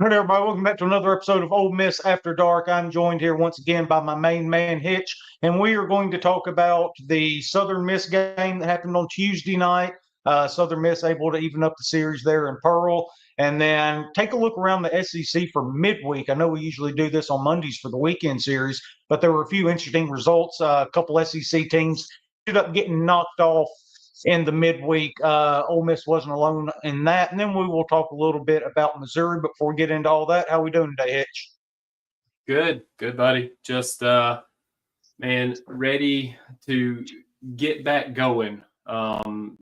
All right, everybody, welcome back to another episode of Ole Miss After Dark. I'm joined here once again by my main man, Hitch, and we are going to talk about the Southern Miss game that happened on Tuesday night. Southern Miss able to even up the series there in Pearl, and then take a look around the SEC for midweek. I know we usually do this on Mondays for the weekend series, but there were a few interesting results. A couple SEC teams ended up getting knocked off in the midweek. Ole Miss wasn't alone in that. And then we will talk a little bit about Missouri. But before we get into all that, how we doing today, Hitch? Good, buddy. Just man, ready to get back going. Going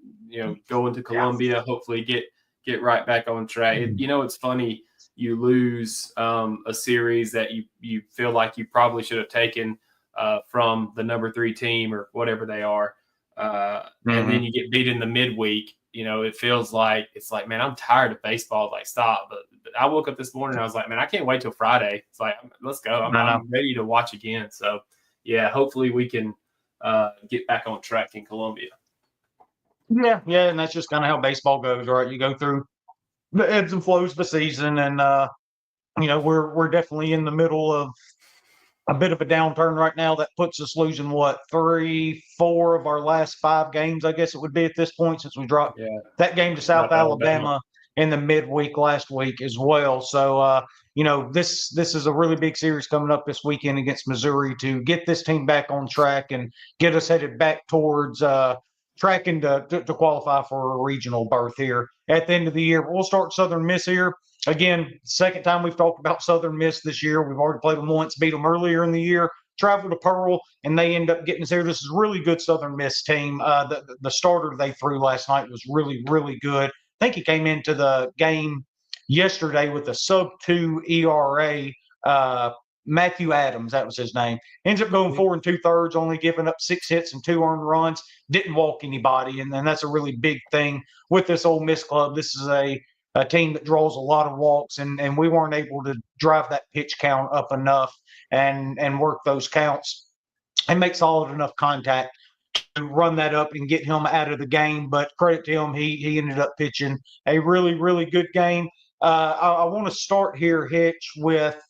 to Columbia, hopefully get right back on track. It's funny, you lose a series that you feel like you probably should have taken from the number 3 team or whatever they are. And then you get beat in the midweek. It feels like man, I'm tired of baseball. Like, stop. But I woke up this morning and I was like, man, I can't wait till Friday. It's like, let's go. I'm ready to watch again. So yeah, hopefully we can get back on track in Columbia. Yeah, and that's just kind of how baseball goes, right? You go through the ebbs and flows of the season, and we're definitely in the middle of a bit of a downturn right now that puts us losing 3, 4 of our last 5 games, I guess it would be at this point, since we dropped that game to South Alabama in the midweek last week as well. So this is a really big series coming up this weekend against Missouri to get this team back on track and get us headed back towards tracking to qualify for a regional berth here at the end of the year. We'll start Southern Miss here. Again, second time we've talked about Southern Miss this year. We've already played them once, beat them earlier in the year, traveled to Pearl, and they end up getting us here. This is a really good Southern Miss team. The starter they threw last night was really, really good. I think he came into the game yesterday with a sub-2 ERA. Matthew Adams, that was his name. Ends up going 4 2/3, only giving up 6 hits and 2 earned runs. Didn't walk anybody, and that's a really big thing with this Ole Miss club. This is a team that draws a lot of walks, and we weren't able to drive that pitch count up enough and work those counts and make solid enough contact to run that up and get him out of the game. But credit to him, he ended up pitching a really, really good game. I want to start here, Hitch, with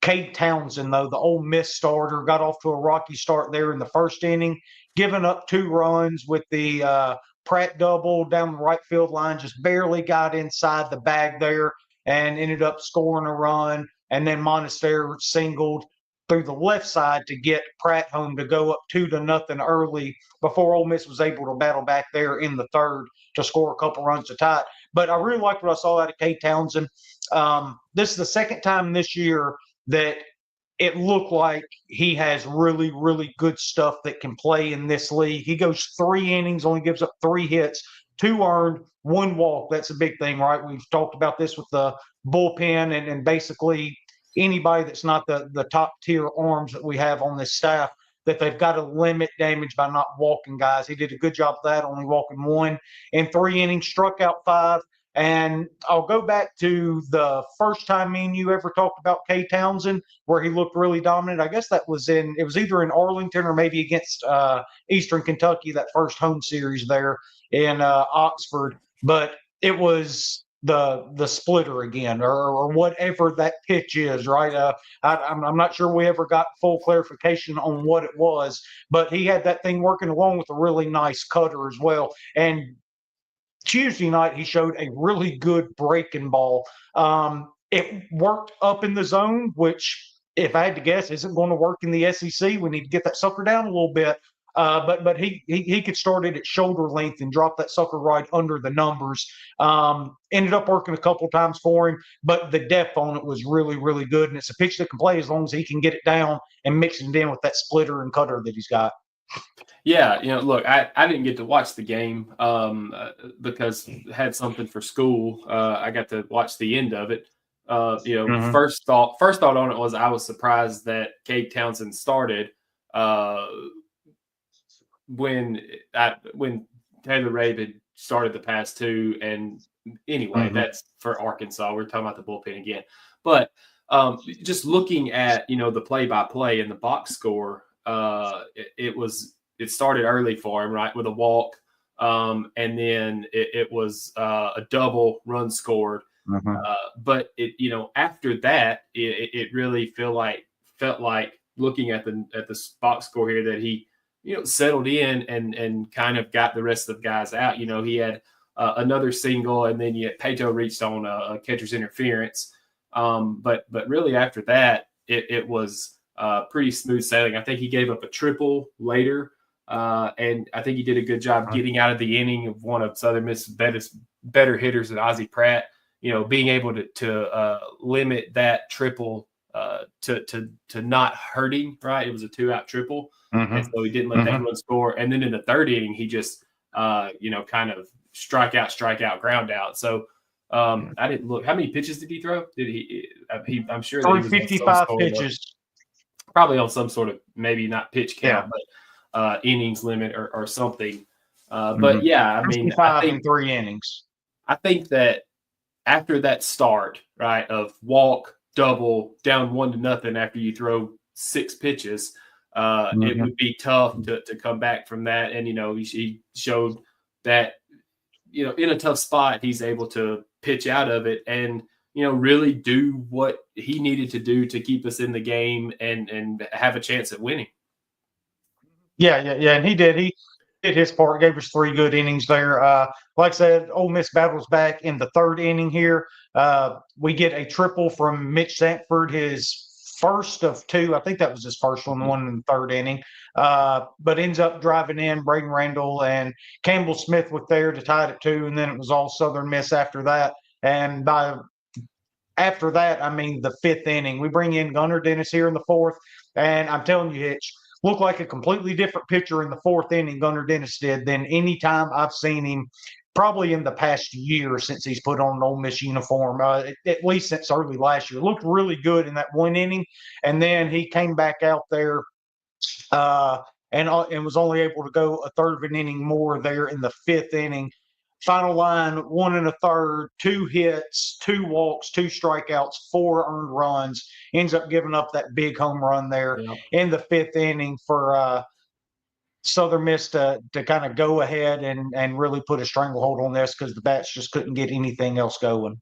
Cade Townsend, though, the Ole Miss starter, got off to a rocky start there in the first inning, giving up 2 runs with the Pratt double down the right field line, just barely got inside the bag there and ended up scoring a run. And then Monasterio singled through the left side to get Pratt home to go up 2-0 early before Ole Miss was able to battle back there in the third to score a couple runs to tie it. But I really liked what I saw out of Cade Townsend. This is the second time this year that it looked like he has really, really good stuff that can play in this league. He goes 3 innings, only gives up 3 hits, 2 earned, 1 walk. That's a big thing, right? We've talked about this with the bullpen and basically anybody that's not the top tier arms that we have on this staff, that they've got to limit damage by not walking guys. He did a good job of that, only walking 1 in 3 innings, struck out 5. And I'll go back to the first time me and you ever talked about Cade Townsend, where he looked really dominant. I guess it was either in Arlington or maybe against Eastern Kentucky, that first home series there in Oxford. But it was the splitter again, or whatever that pitch is, right? I'm not sure we ever got full clarification on what it was, but he had that thing working along with a really nice cutter as well. And Tuesday night, he showed a really good breaking ball. It worked up in the zone, which, if I had to guess, isn't going to work in the SEC. We need to get that sucker down a little bit. But he could start it at shoulder length and drop that sucker right under the numbers. Ended up working a couple times for him, but the depth on it was really, really good. And it's a pitch that can play as long as he can get it down and mix it in with that splitter and cutter that he's got. Yeah, look, I didn't get to watch the game because I had something for school. I got to watch the end of it. First thought on it was I was surprised that Cade Townsend started when Taylor Rabe had started the past 2. And anyway, that's for Arkansas. We're talking about the bullpen again. But just looking at, the play-by-play and the box score, it started early for him, right, with a walk, and then it was a double run scored, But after that, it really felt like looking at the box score here that he settled in and kind of got the rest of the guys out. He had another single, and then Peto reached on a catcher's interference. But really after that, it was pretty smooth sailing. I think he gave up a triple later, and I think he did a good job getting out of the inning of one of Southern Miss's better hitters than Ozzie Pratt. Being able to limit that triple to not hurting, right? It was a 2-out triple, and so he didn't let that run score. And then in the third inning, he just kind of strikeout, ground out. So I didn't look. How many pitches did he throw? Did he? I'm sure that he was 55 pitches. Probably on some sort of, maybe not pitch count, but innings limit or something. But yeah, I mean, I think 3 innings. I think that after that start, right, of walk, double, down 1-0 after you throw 6 pitches, it would be tough to come back from that. And he showed that in a tough spot, he's able to pitch out of it and really do what he needed to do to keep us in the game and have a chance at winning. Yeah, and he did. He did his part, gave us 3 good innings there. Like I said, Ole Miss battles back in the 3rd inning here. We get a triple from Mitch Sanford, his first of 2. I think that was his first one, the one in the 3rd inning. But ends up driving in Braden Randall, and Campbell Smith was there to tie it at 2, and then it was all Southern Miss after that. And after that, I mean, the 5th inning, we bring in Gunnar Dennis here in the 4th, and I'm telling you, Hitch, looked like a completely different pitcher in the 4th inning, Gunnar Dennis did, than any time I've seen him probably in the past year since he's put on an Ole Miss uniform, at least since early last year. Looked really good in that 1 inning, and then he came back out there and was only able to go a third of an inning more there in the 5th inning. Final line, 1 1/3, 2 hits, 2 walks, 2 strikeouts, 4 earned runs. Ends up giving up that big home run there in the 5th inning for Southern Miss to kind of go ahead and really put a stranglehold on this because the bats just couldn't get anything else going.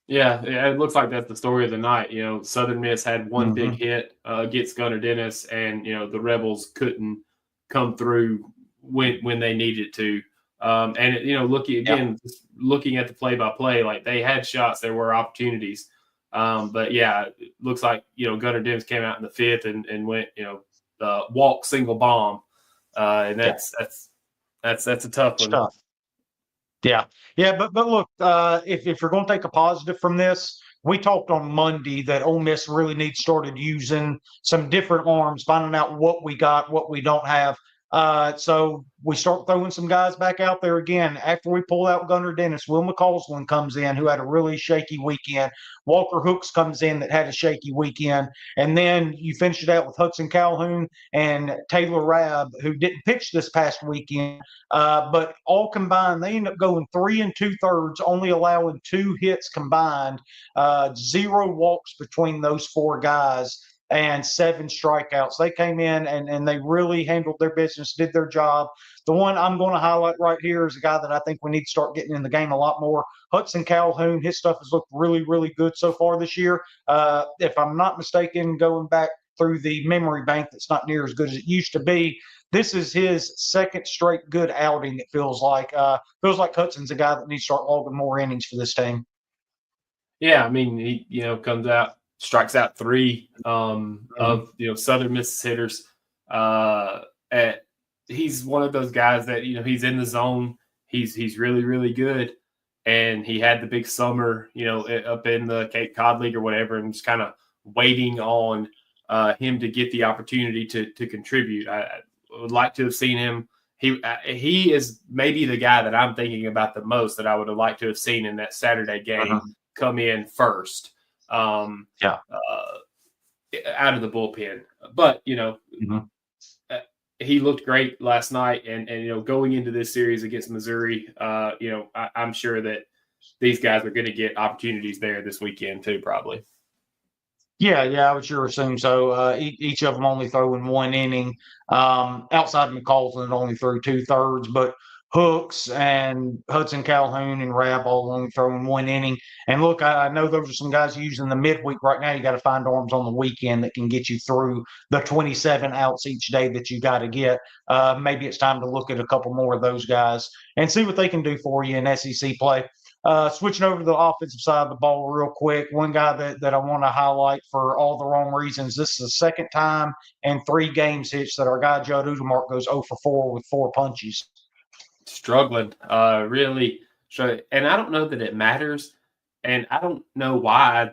Yeah, it looks like that's the story of the night. Southern Miss had one big hit against Gunnar Dennis, and the Rebels couldn't come through when they needed to. And looking at the play-by-play, like they had shots, there were opportunities. But yeah, it looks like Gunnar Dennis came out in the 5th and went walk single bomb, and that's a tough one. Tough. Yeah, but look, if you're going to take a positive from this, we talked on Monday that Ole Miss really started using some different arms, finding out what we got, what we don't have. So we start throwing some guys back out there again. After we pull out Gunnar Dennis, Will McCausland comes in, who had a really shaky weekend. Walker Hooks comes in that had a shaky weekend. And then you finish it out with Hudson Calhoun and Taylor Rabb, who didn't pitch this past weekend. But all combined, they end up going 3 2/3, only allowing 2 hits combined, 0 walks between those 4 guys, and 7 strikeouts. They came in and they really handled their business, did their job. The one I'm going to highlight right here is a guy that I think we need to start getting in the game a lot more. Hudson Calhoun, his stuff has looked really, really good so far this year. If I'm not mistaken, going back through the memory bank, that's not near as good as it used to be. This is his 2nd straight good outing, it feels like. Feels like Hudson's a guy that needs to start logging more innings for this team. Yeah, I mean, he comes out, strikes out 3 of Southern Miss hitters. He's one of those guys that he's in the zone. He's really, really good, and he had the big summer up in the Cape Cod League or whatever, and just kind of waiting on him to get the opportunity to contribute. I would like to have seen him. He is maybe the guy that I'm thinking about the most that I would have liked to have seen in that Saturday game come in first. Out of the bullpen, but he looked great last night, and going into this series against Missouri, I'm sure that these guys are going to get opportunities there this weekend too, probably. Yeah, I would sure assume so. Each of them only throwing 1 inning. Outside of McCausland, only threw 2/3, but Hooks and Hudson Calhoun and Rab all only throwing 1 inning. And look, I know those are some guys using the midweek right now. You got to find arms on the weekend that can get you through the 27 outs each day that you got to get. Maybe it's time to look at a couple more of those guys and see what they can do for you in SEC play. Switching over to the offensive side of the ball real quick, one guy that I want to highlight for all the wrong reasons. This is the second time in 3 games hitched that our guy Judd Udemark goes 0 for 4 with 4 punches. Struggling, really. And I don't know that it matters, and I don't know why I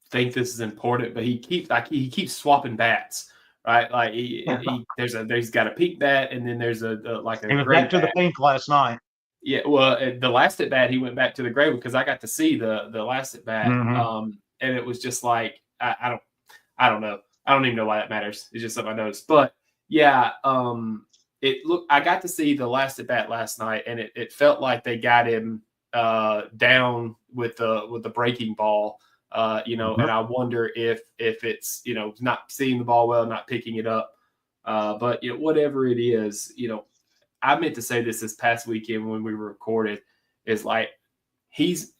think this is important, but he keeps swapping bats, right? Like he's got a pink bat, and then there's a He was gray back to the bat. pink last night. Yeah, well, the last at bat he went back to the gray because I got to see the last at bat, and it was just like I don't know. I don't even know why that matters. It's just something I noticed, but yeah, I got to see the last at bat last night, and it felt like they got him down with the breaking ball, and I wonder if it's not seeing the ball well, not picking it up, but whatever it is, I meant to say this past weekend when we recorded is like he's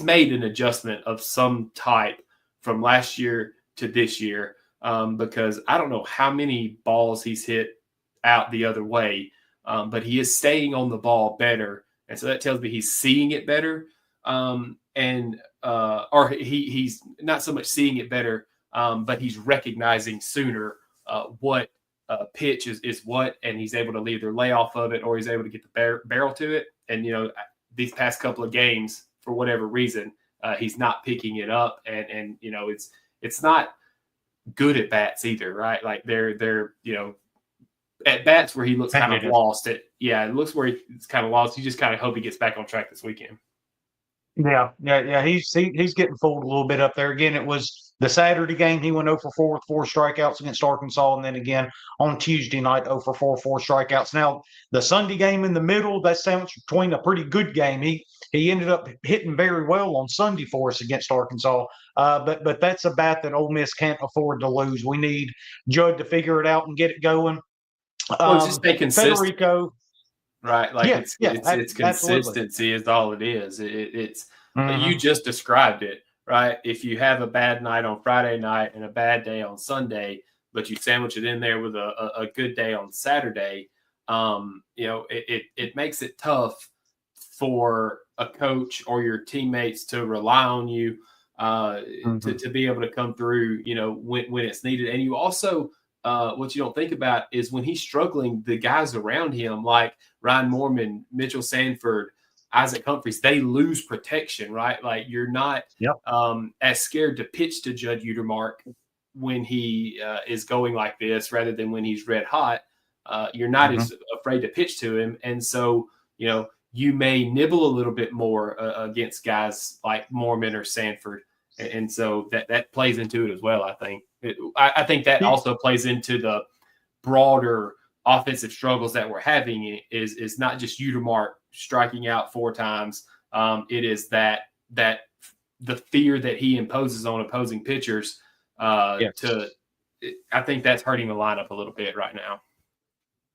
made an adjustment of some type from last year to this year, because I don't know how many balls he's hit out the other way, but he is staying on the ball better, and so that tells me he's seeing it better, or he's not so much seeing it better, but he's recognizing sooner what pitch is what, and he's able to either lay off of it or he's able to get the barrel to it. And these past couple of games, for whatever reason, he's not picking it up, and it's not good at bats either, right? Like they're at bats where he looks kind of lost. It looks where he's kind of lost. You just kind of hope he gets back on track this weekend. Yeah. He's getting fooled a little bit up there. Again, it was the Saturday game. He went 0 for 4 with 4 strikeouts against Arkansas, and then again on Tuesday night 0 for 4, 4 strikeouts. Now the Sunday game in the middle, that sandwich between a pretty good game. He ended up hitting very well on Sunday for us against Arkansas. But that's a bat that Ole Miss can't afford to lose. We need Judd to figure it out and get it going. Just stay consistent. Federico. Right, like it's consistency is all it is. It's you just described it, right? If you have a bad night on Friday night and a bad day on Sunday, but you sandwich it in there with a good day on Saturday, it makes it tough for a coach or your teammates to rely on you to be able to come through, when it's needed. And you also what you don't think about is when he's struggling, the guys around him, like Ryan Moorman, Mitchell Sanford, Isaac Humphries, they lose protection, right? Like you're not as scared to pitch to Judd Udemark when he is going like this rather than when he's red hot. You're not as afraid to pitch to him. And so, you may nibble a little bit more against guys like Moorman or Sanford. And so that plays into it as well, I think. I think that also plays into the broader offensive struggles that we're having is not just Udemark striking out 4 times. It is that the fear that he imposes on opposing pitchers I think that's hurting the lineup a little bit right now.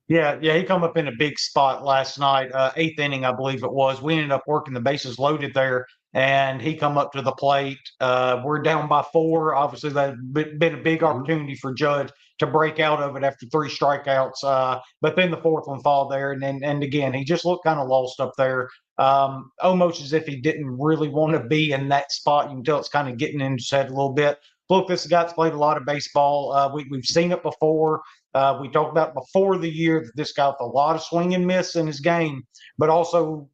Yeah, he come up in a big spot last night, 8th inning, I believe it was. We ended up working the bases loaded there, and he come up to the plate. We're down by 4. Obviously, that's been a big opportunity for Judd to break out of it after 3 strikeouts. But then the 4th one fall there, and again, he just looked kind of lost up there, almost as if he didn't really want to be in that spot. You can tell it's kind of getting in his head a little bit. Look, this guy's played a lot of baseball. We've seen it before. We talked about before the year that this guy with a lot of swing and miss in his game, but also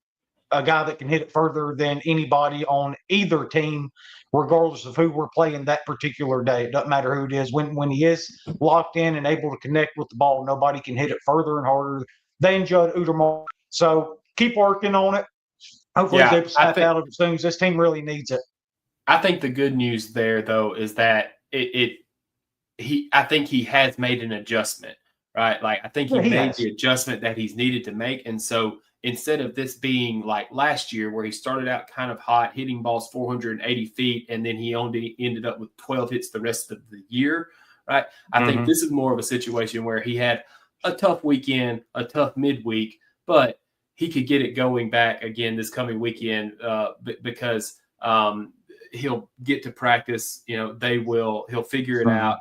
a guy that can hit it further than anybody on either team, regardless of who we're playing that particular day. It doesn't matter who it is. When he is locked in and able to connect with the ball, nobody can hit it further and harder than Judd Udemark. So keep working on it. Hopefully he's able to snap out of it soon. This team really needs it. I think the good news there, though, is that I think he has made an adjustment, right? Like I think he made the adjustment that he's needed to make. And so instead of this being like last year where he started out kind of hot, hitting balls 480 feet, and then he only ended up with 12 hits the rest of the year, right? I think this is more of a situation where he had a tough weekend, a tough midweek, but he could get it going back again this coming weekend because he'll get to practice. He'll figure it out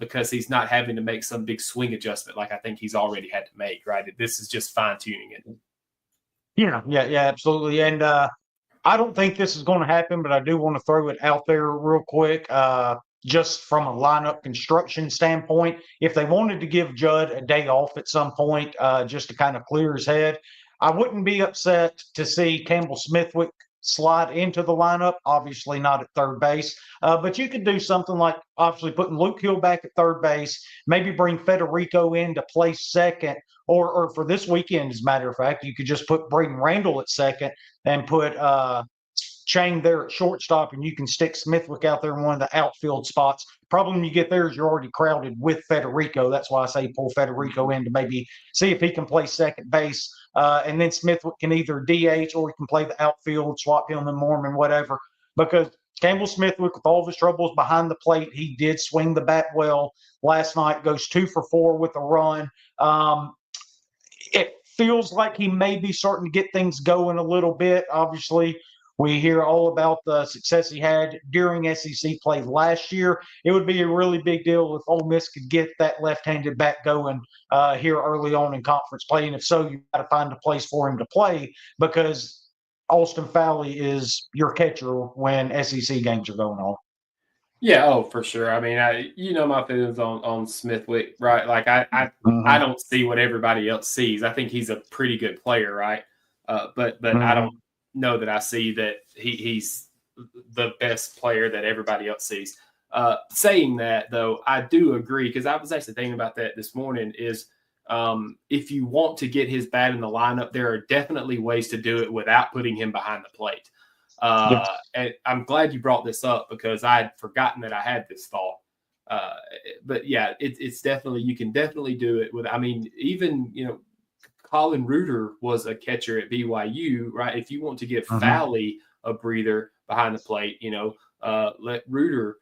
because he's not having to make some big swing adjustment like I think he's already had to make. Right, this is just fine tuning it. Yeah, absolutely. And I don't think this is going to happen, but I do want to throw it out there real quick. Just from a lineup construction standpoint, if they wanted to give Judd a day off at some point, just to kind of clear his head, I wouldn't be upset to see Campbell Smithwick slide into the lineup. Obviously not at third base, but you could do something like obviously putting Luke Hill back at third base, maybe bring Federico in to play second, or for this weekend, as a matter of fact, you could just put Braden Randall at second and put Chang there at shortstop, and you can stick Smithwick out there in one of the outfield spots. Problem you get there is you're already crowded with Federico. That's why I say pull Federico in to maybe see if he can play second base. And then Smithwick can either DH or he can play the outfield, swap him and Mormon, whatever. Because Campbell Smithwick, with all of his troubles behind the plate, he did swing the bat well last night, goes 2 for 4 with a run. It feels like he may be starting to get things going a little bit. Obviously, we hear all about the success he had during SEC play last year. It would be a really big deal if Ole Miss could get that left-handed bat going here early on in conference play. And if so, you've got to find a place for him to play because Austin Fowley is your catcher when SEC games are going on. Yeah, for sure. I mean, my feelings on Smithwick, right? Like I don't see what everybody else sees. I think he's a pretty good player, right? But I don't know that I see that he's the best player that everybody else sees. Saying that, though, I do agree, because I was actually thinking about that this morning, is if you want to get his bat in the lineup, there are definitely ways to do it without putting him behind the plate. And I'm glad you brought this up because I had forgotten that I had this thought. But yeah, it's definitely, you can definitely do it with, I mean, even, Colin Reuter was a catcher at BYU, right? If you want to give Fowley a breather behind the plate, let Reuter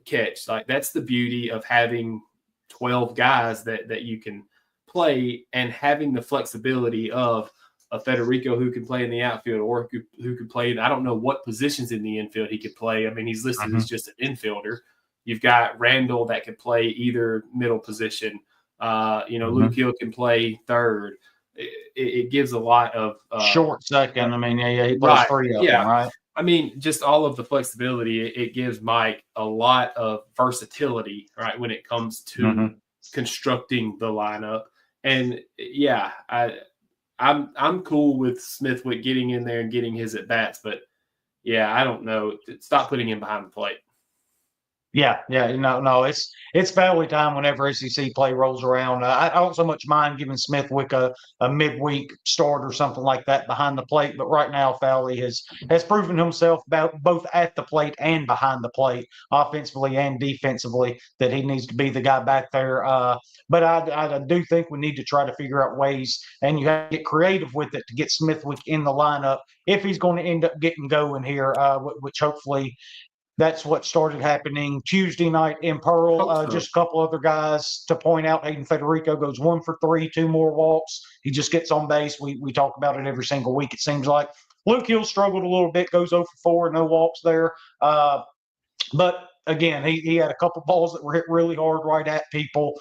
catch. Like, that's the beauty of having 12 guys that you can play and having the flexibility of a Federico who can play in the outfield or who could play. I don't know what positions in the infield he could play. I mean, he's listed as just an infielder. You've got Randall that could play either middle position. Luke Hill can play third. It gives a lot of short second. I mean, he plays 3 of them, right? I mean, just all of the flexibility. It gives Mike a lot of versatility, right, when it comes to constructing the lineup. And yeah, I'm cool with Smithwick getting in there and getting his at bats, but yeah, I don't know. Stop putting him behind the plate. Yeah, no, it's Fowley time whenever SEC play rolls around. I don't so much mind giving Smithwick a midweek start or something like that behind the plate, but right now Fowley has proven himself both at the plate and behind the plate, offensively and defensively, that he needs to be the guy back there. But I do think we need to try to figure out ways, and you have to get creative with it to get Smithwick in the lineup if he's going to end up getting going here, which hopefully – that's what started happening Tuesday night in Pearl. Just a couple other guys to point out. Hayden Federico goes 1 for 3, 2 more walks. He just gets on base. We talk about it every single week, it seems like. Luke Hill struggled a little bit, goes 0 for 4, no walks there. But again, he had a couple balls that were hit really hard right at people.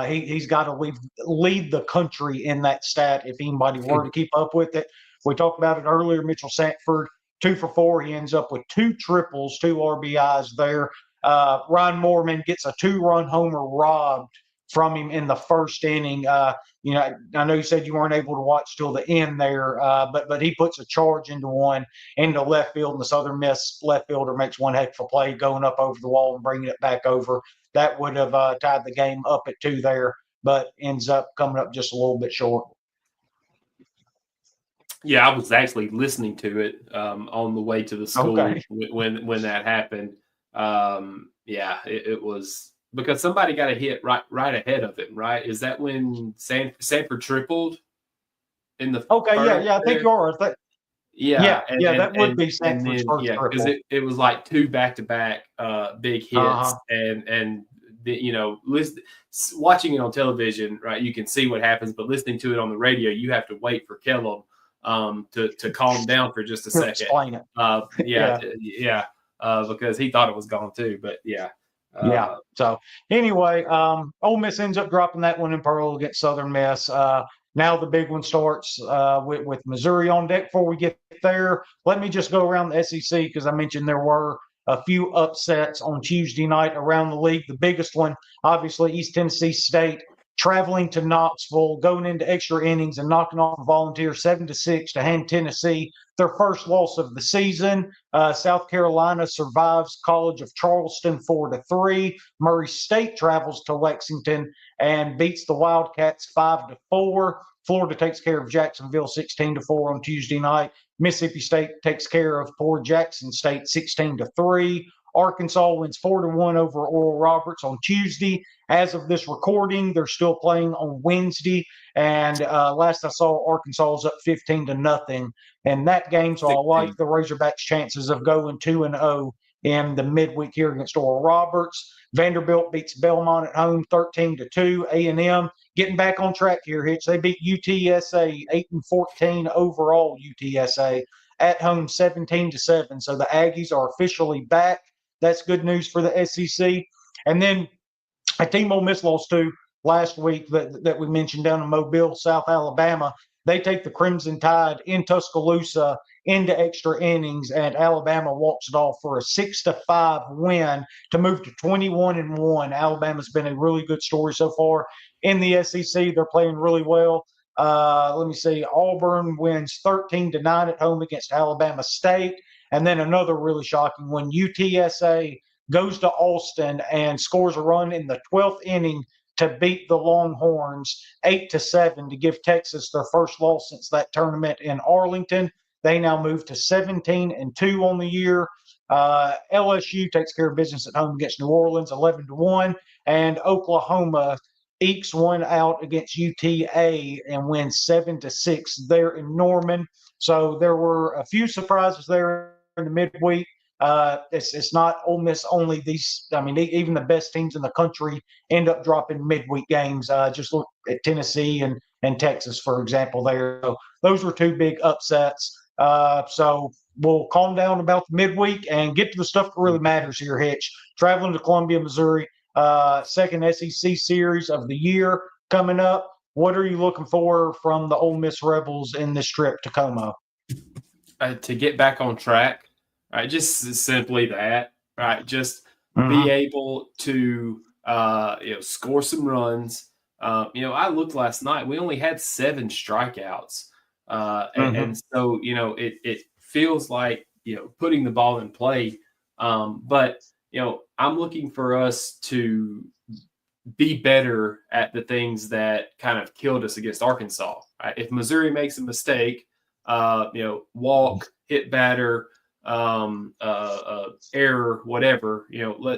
He's got to lead the country in that stat if anybody were to keep up with it. We talked about it earlier. Mitchell Sanford, 2 for 4. He ends up with 2 triples, 2 RBIs there. Ryan Moorman gets a 2-run homer robbed from him in the first inning. I know you said you weren't able to watch till the end there, but he puts a charge into left field, and the Southern Miss left fielder makes one heck of a play going up over the wall and bringing it back over. That would have tied the game up at 2 there, but ends up coming up just a little bit short. Yeah, I was actually listening to it on the way to the school when that happened. It was because somebody got a hit right ahead of him, right? Is that when Sanford tripled in the I think you are. That would be Sanford's first triple. Because it was like 2 back-to-back big hits, and watching it on television, right, you can see what happens, but listening to it on the radio, you have to wait for Kellum to calm down for just a second. Explain it. Because he thought it was gone too, but yeah. So anyway, Ole Miss ends up dropping that one in Pearl against Southern Miss. Now the big one starts with Missouri on deck. Before we get there, let me just go around the SEC because I mentioned there were a few upsets on Tuesday night around the league. The biggest one, obviously, East Tennessee State traveling to Knoxville, going into extra innings and knocking off Volunteers 7-6 to hand Tennessee their first loss of the season. South Carolina survives College of Charleston 4-3. Murray State travels to Lexington and beats the Wildcats 5-4. Florida takes care of Jacksonville 16-4 on Tuesday night. Mississippi State takes care of poor Jackson State 16-3. Arkansas wins 4-1 over Oral Roberts on Tuesday. As of this recording, they're still playing on Wednesday. And last I saw, Arkansas was up 15-0 in that game. So I like the Razorbacks' chances of going 2-0 in the midweek here against Oral Roberts. Vanderbilt beats Belmont at home 13-2. A&M getting back on track here, Hitch. They beat UTSA 8-14 overall. UTSA at home 17-7. So the Aggies are officially back. That's good news for the SEC. And then a team Ole Miss lost to last week that we mentioned down in Mobile, South Alabama. They take the Crimson Tide in Tuscaloosa into extra innings, and Alabama walks it off for a 6-5 win to move to 21-1. Alabama's been a really good story so far in the SEC. They're playing really well. Let me see. Auburn wins 13-9 at home against Alabama State. And then another really shocking one, UTSA goes to Austin and scores a run in the 12th inning to beat the Longhorns 8-7 to give Texas their first loss since that tournament in Arlington. They now move to 17-2 on the year. LSU takes care of business at home against New Orleans 11-1, and Oklahoma ekes one out against UTA and wins 7-6 there in Norman. So there were a few surprises there in the midweek. It's not Ole Miss only. Even the best teams in the country end up dropping midweek games. Just look at Tennessee and Texas, for example, there. So those were two big upsets. So we'll calm down about the midweek and get to the stuff that really matters here, Hitch. Traveling to Columbia, Missouri, second SEC series of the year coming up. What are you looking for from the Ole Miss Rebels in this trip to Como? To get back on track. Right, just simply that, right? Just be able to, score some runs. I looked last night. We only had 7 strikeouts, and so it feels like putting the ball in play. But I'm looking for us to be better at the things that kind of killed us against Arkansas. Right? If Missouri makes a mistake, walk, hit batter. Error, whatever,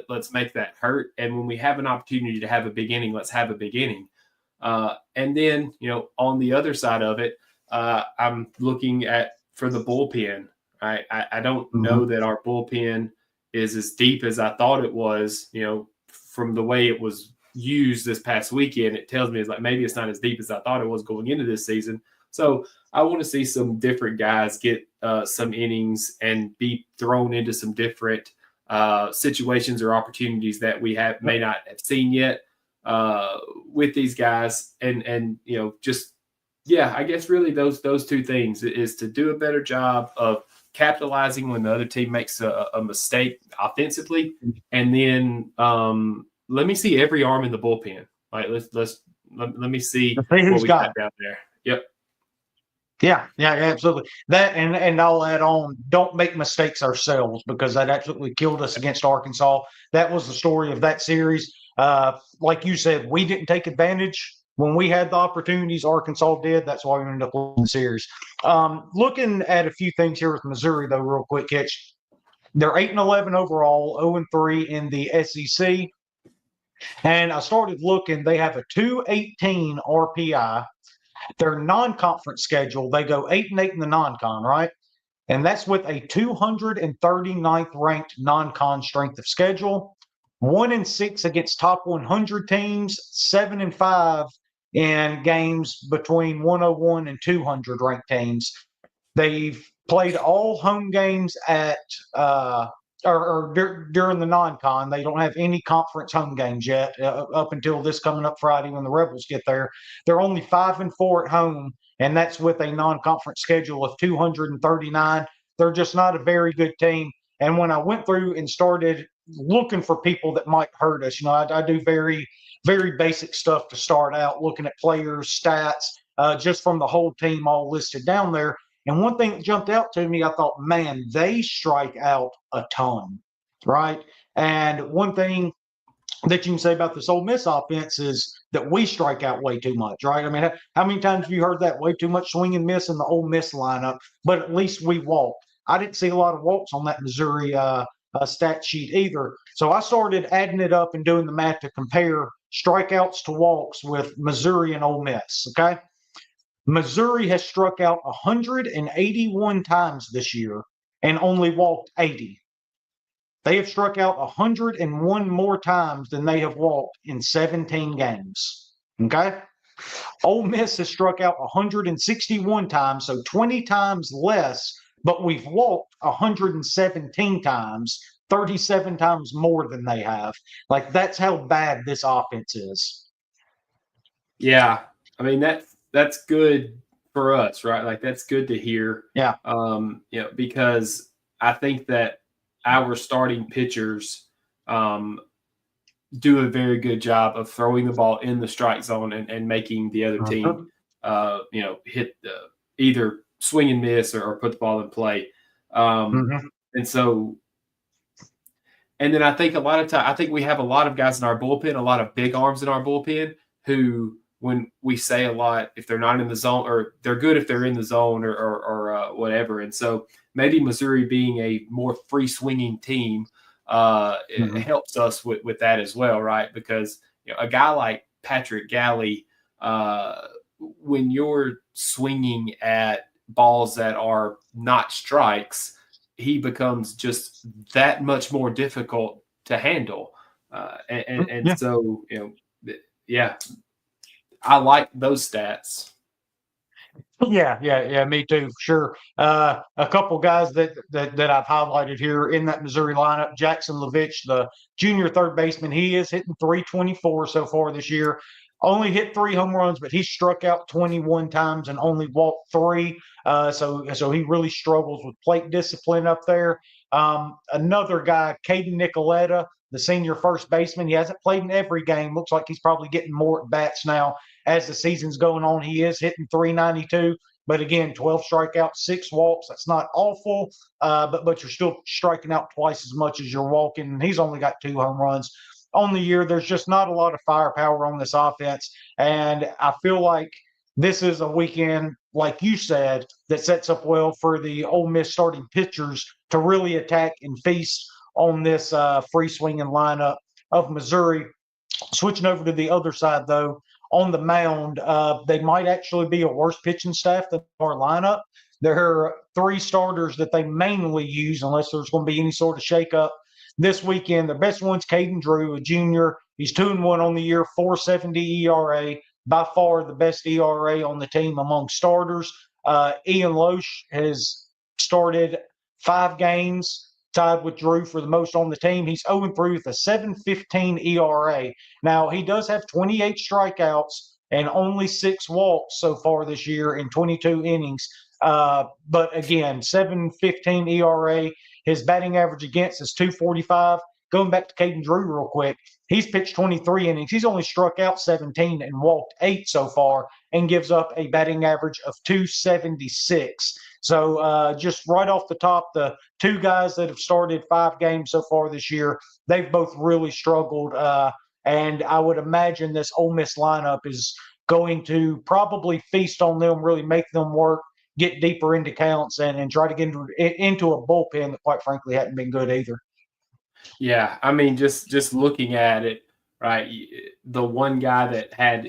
let's make that hurt. And when we have an opportunity to have a big inning, let's have a big inning. And then, on the other side of it, I'm looking for the bullpen. I don't know that our bullpen is as deep as I thought it was, from the way it was used this past weekend. It tells me maybe it's not as deep as I thought it was going into this season. So I want to see some different guys get some innings and be thrown into some different situations or opportunities that we may not have seen yet with these guys. And I guess really those two things is to do a better job of capitalizing when the other team makes a mistake offensively, and then let me see every arm in the bullpen. Right, let me see what we got down there. Yep. Yeah, absolutely. That and I'll add on, don't make mistakes ourselves, because that absolutely killed us against Arkansas. That was the story of that series. Like you said, we didn't take advantage when we had the opportunities. Arkansas did. That's why we ended up losing the series. Looking at a few things here with Missouri, though, real quick, Hitch. They're 8-11 overall, 0-3 in the SEC. And I started looking. They have a 218 RPI. Their non-conference schedule, they go 8-8 in the non-con, right? And that's with a 239th ranked non-con strength of schedule. 1-6 against top 100 teams, 7-5 in games between 101 and 200 ranked teams. They've played all home games at during the non-con. They don't have any conference home games yet up until this coming up Friday when the Rebels get there. They're only 5-4 at home, and that's with a non-conference schedule of 239. They're just not a very good team. And when I went through and started looking for people that might hurt us, I do very, very basic stuff to start out, looking at players, stats, just from the whole team all listed down there. And one thing that jumped out to me, I thought, man, they strike out a ton, right? And one thing that you can say about this Ole Miss offense is that we strike out way too much, right? I mean, how many times have you heard that? Way too much swing and miss in the Ole Miss lineup, but at least we walk. I didn't see a lot of walks on that Missouri stat sheet either. So I started adding it up and doing the math to compare strikeouts to walks with Missouri and Ole Miss, okay? Missouri has struck out 181 times this year and only walked 80. They have struck out 101 more times than they have walked in 17 games. Okay? Ole Miss has struck out 161 times, so 20 times less, but we've walked 117 times, 37 times more than they have. Like, that's how bad this offense is. Yeah. I mean, that's good for us, right? Like, that's good to hear. Yeah. Because I think that our starting pitchers do a very good job of throwing the ball in the strike zone and making the other team, hit either swing and miss or put the ball in play. And so, and then I think a lot of time, I think we have a lot of guys in our bullpen, a lot of big arms in our bullpen who, when we say a lot, if they're not in the zone, or they're good if they're in the zone or whatever. And so maybe Missouri being a more free swinging team it helps us with that as well, right? Because a guy like Patrick Galley, when you're swinging at balls that are not strikes, he becomes just that much more difficult to handle. So, I like those stats. Yeah, me too, for sure. A couple guys that I've highlighted here in that Missouri lineup: Jackson Levitch, the junior third baseman. He is hitting 324 so far this year. Only hit 3 home runs, but he struck out 21 times and only walked 3. So he really struggles with plate discipline up there. Another guy, Caden Nicoletta, the senior first baseman. He hasn't played in every game. Looks like he's probably getting more at bats now as the season's going on. He is hitting 392, but again, 12 strikeouts, 6 walks. That's not awful, but you're still striking out twice as much as you're walking. And he's only got 2 home runs on the year. There's just not a lot of firepower on this offense, and I feel like this is a weekend, like you said, that sets up well for the Ole Miss starting pitchers to really attack and feast on this free swinging lineup of Missouri. Switching over to the other side, though, on the mound, they might actually be a worse pitching staff than our lineup. There are 3 starters that they mainly use unless there's going to be any sort of shakeup this weekend. The best one's Caden Drew, a junior. He's 2-1 on the year, 4.70 ERA, by far the best ERA on the team among starters. Ian Loesch has started 5 games, tied with Drew for the most on the team. He's 0-3 with a 7.15 ERA. Now, he does have 28 strikeouts and only 6 walks so far this year in 22 innings. But again, 7.15 ERA. His batting average against is 245. Going back to Caden Drew real quick, he's pitched 23 innings. He's only struck out 17 and walked 8 so far and gives up a batting average of 276. So just right off the top, the 2 guys that have started 5 games so far this year, they've both really struggled. And I would imagine this Ole Miss lineup is going to probably feast on them, really make them work, get deeper into counts, and try to get into a bullpen that, quite frankly, hadn't been good either. Yeah, I mean, just looking at it, right, the one guy that had,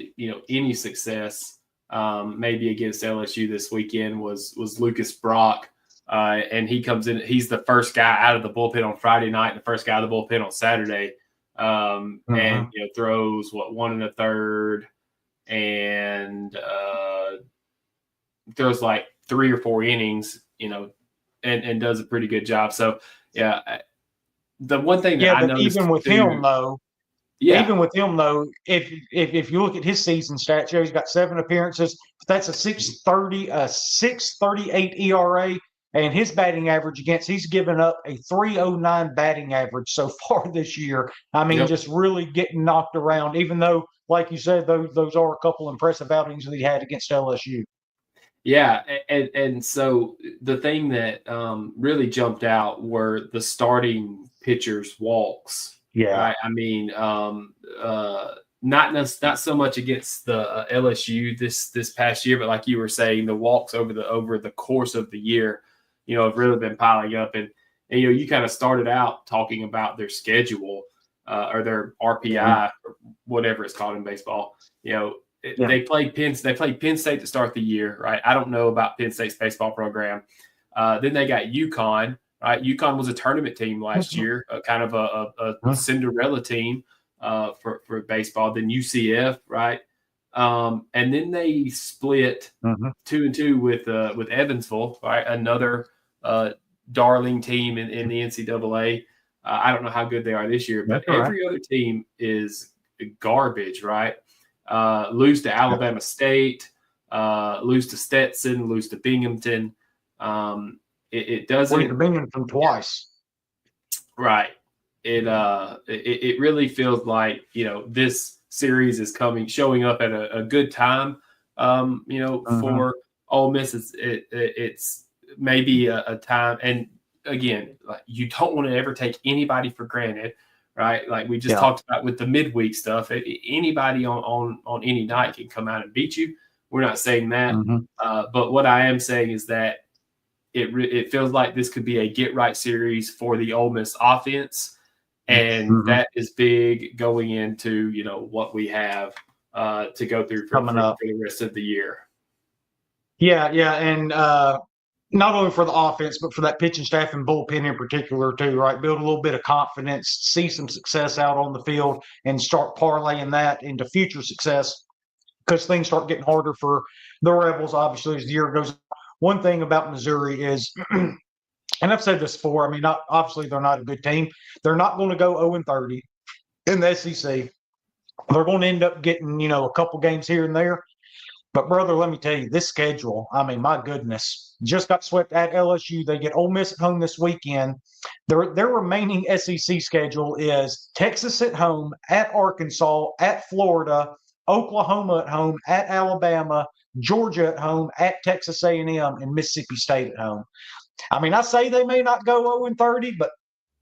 any success maybe against LSU this weekend was Lucas Brock, and he comes in. He's the first guy out of the bullpen on Friday night, and the first guy out of the bullpen on Saturday. and throws one and a third, and throws like 3 or 4 innings, and does a pretty good job. So yeah, the one thing that I but noticed even with him though, if you look at his season stats, he's got 7 appearances. That's a 6.38 ERA, and his batting average he's given up a 3.09 batting average so far this year. I mean, just really getting knocked around. Even though, like you said, those are a couple impressive outings that he had against LSU. Yeah, and so the thing that really jumped out were the starting pitchers' walks. Yeah, right? I mean, not so much against the LSU this past year, but like you were saying, the walks over the course of the year, have really been piling up. And you kind of started out talking about their schedule or their RPI, or whatever it's called in baseball. They played Penn State to start the year, right? I don't know about Penn State's baseball program. Then they got UConn, right? UConn was a tournament team last year, kind of a Cinderella team for baseball. Then UCF, right? And then they split 2-2 with Evansville, right? Another darling team in the NCAA. I don't know how good they are this year, but every other team is garbage, right? Lose to Alabama State, lose to Stetson, lose to Binghamton. It doesn't. To Binghamton twice. Right. It really feels like this series is showing up at a good time. For Ole Miss, it's maybe a time, and again, like, you don't want to ever take anybody for granted. Right, like we just talked about with the midweek stuff. Anybody on any night can come out and beat you. We're not saying that, but what I am saying is that it feels like this could be a get right series for the Ole Miss offense, and that is big going into what we have to go through for the rest of the year. Yeah, and not only for the offense, but for that pitching staff and bullpen in particular too, right? Build a little bit of confidence, see some success out on the field, and start parlaying that into future success because things start getting harder for the Rebels, obviously, as the year goes on. One thing about Missouri is, and I've said this before, I mean, obviously they're not a good team. They're not going to go 0-30 in the SEC. They're going to end up getting, a couple games here and there. But, brother, let me tell you, this schedule, I mean, my goodness, just got swept at LSU. They get Ole Miss at home this weekend. Their remaining SEC schedule is Texas at home, at Arkansas, at Florida, Oklahoma at home, at Alabama, Georgia at home, at Texas A&M, and Mississippi State at home. I mean, I say they may not go 0-30, but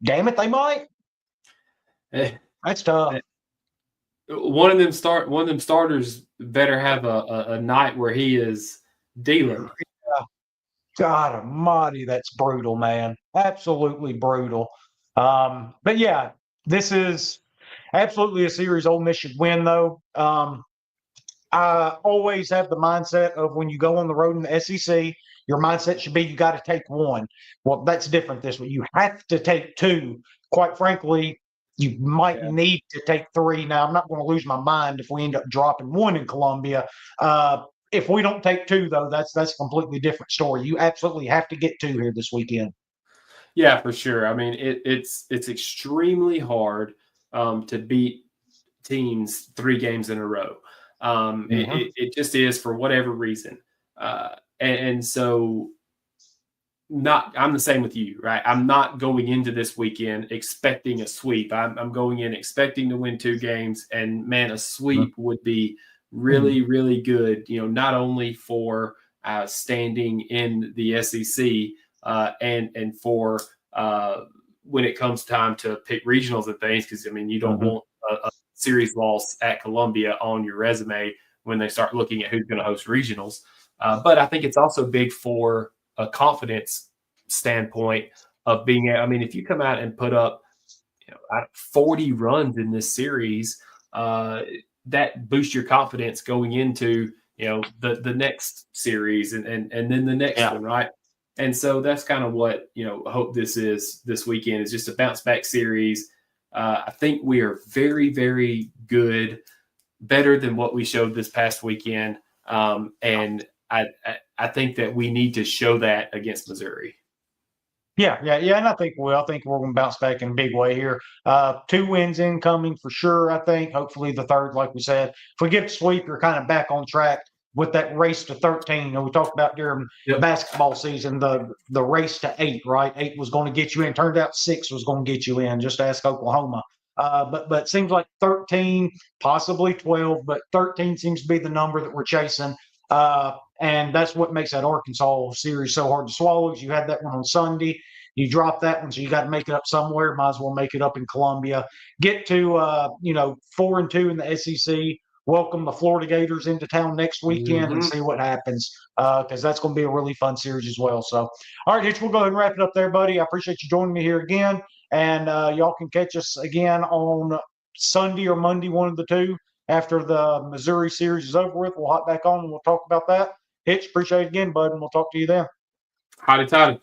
damn it, they might. That's tough. One of them starters better have a night where he is dealing. Yeah. God almighty, that's brutal, man. Absolutely brutal. But yeah, this is absolutely a series Ole Miss should win, though. I always have the mindset of when you go on the road in the SEC, your mindset should be you got to take one. Well, that's different this way. You have to take 2. Quite frankly, you might need to take 3. Now, I'm not going to lose my mind if we end up dropping 1 in Columbia. If we don't take 2, though, that's a completely different story. You absolutely have to get 2 here this weekend. Yeah, for sure. I mean, it's extremely hard to beat teams 3 games in a row. It just is for whatever reason. And so I'm the same with you, right? I'm not going into this weekend expecting a sweep. I'm going in expecting to win 2 games, and man, a sweep would be really, really good, not only for standing in the SEC and for when it comes time to pick regionals and things, because, I mean, you don't want a series loss at Columbia on your resume when they start looking at who's going to host regionals. But I think it's also big for a confidence standpoint of being, I mean, if you come out and put up 40 runs in this series, that boosts your confidence going into, the next series and then the next one, right? And so that's kind of what, I hope this weekend is just a bounce back series. I think we are very, very good, better than what we showed this past weekend. And I think that we need to show that against Missouri. Yeah, and I think we're going to bounce back in a big way here. 2 wins incoming for sure. I think hopefully the third, like we said, if we get a sweep, you're kind of back on track with that race to 13. We talked about during basketball season the race to 8, right? 8 was going to get you in. Turned out 6 was going to get you in. Just ask Oklahoma. But it seems like 13, possibly 12, but 13 seems to be the number that we're chasing. And that's what makes that Arkansas series so hard to swallow. Is you had that one on Sunday, you drop that one, so you got to make it up somewhere. Might as well make it up in Columbia. Get to 4-2 in the SEC. Welcome the Florida Gators into town next weekend and see what happens, because that's going to be a really fun series as well. So, all right, Hitch, we'll go ahead and wrap it up there, buddy. I appreciate you joining me here again, and y'all can catch us again on Sunday or Monday, one of the two. After the Missouri series is over with, we'll hop back on and we'll talk about that. Hitch, appreciate it again, bud, and we'll talk to you then. Howdy, toddy.